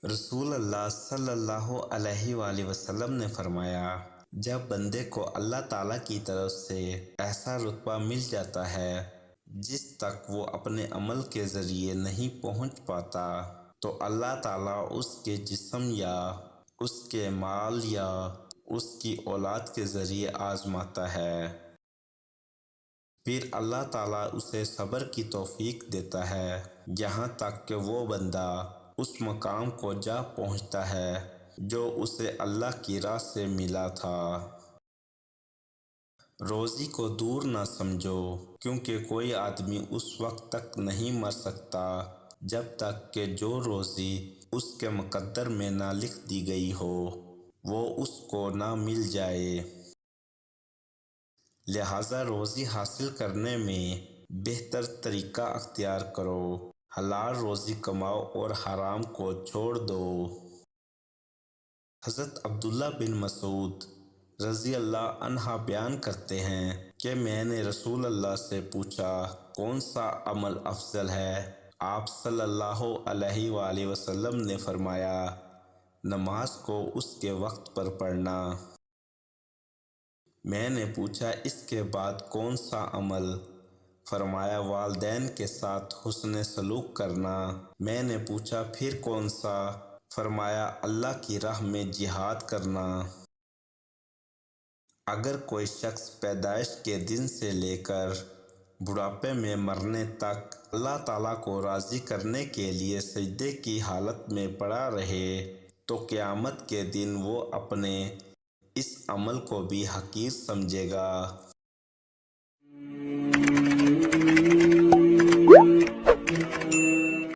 رسول اللہ صلی اللہ علیہ وآلہ وسلم نے فرمایا، جب بندے کو اللہ تعالیٰ کی طرف سے ایسا رتبہ مل جاتا ہے جس تک وہ اپنے عمل کے ذریعے نہیں پہنچ پاتا، تو اللہ تعالیٰ اس کے جسم یا اس کے مال یا اس کی اولاد کے ذریعے آزماتا ہے۔ پھر اللہ تعالیٰ اسے صبر کی توفیق دیتا ہے یہاں تک کہ وہ بندہ اس مقام کو جا پہنچتا ہے جو اسے اللہ کی راہ سے ملا تھا۔ روزی کو دور نہ سمجھو، کیونکہ کوئی آدمی اس وقت تک نہیں مر سکتا جب تک کہ جو روزی اس کے مقدر میں نہ لکھ دی گئی ہو وہ اس کو نہ مل جائے۔ لہٰذا روزی حاصل کرنے میں بہتر طریقہ اختیار کرو، حلال روزی کماؤ اور حرام کو چھوڑ دو۔ حضرت عبداللہ بن مسعود رضی اللہ عنہ بیان کرتے ہیں کہ میں نے رسول اللہ سے پوچھا، کون سا عمل افضل ہے؟ آپ صلی اللہ علیہ وآلہ وسلم نے فرمایا، نماز کو اس کے وقت پر پڑھنا۔ میں نے پوچھا، اس کے بعد کون سا عمل؟ فرمایا، والدین کے ساتھ حسن سلوک کرنا۔ میں نے پوچھا، پھر کون سا؟ فرمایا، اللہ کی راہ میں جہاد کرنا۔ اگر کوئی شخص پیدائش کے دن سے لے کر بڑھاپے میں مرنے تک اللہ تعالیٰ کو راضی کرنے کے لیے سجدے کی حالت میں پڑا رہے تو قیامت کے دن وہ اپنے اس عمل کو بھی حقیر سمجھے گا۔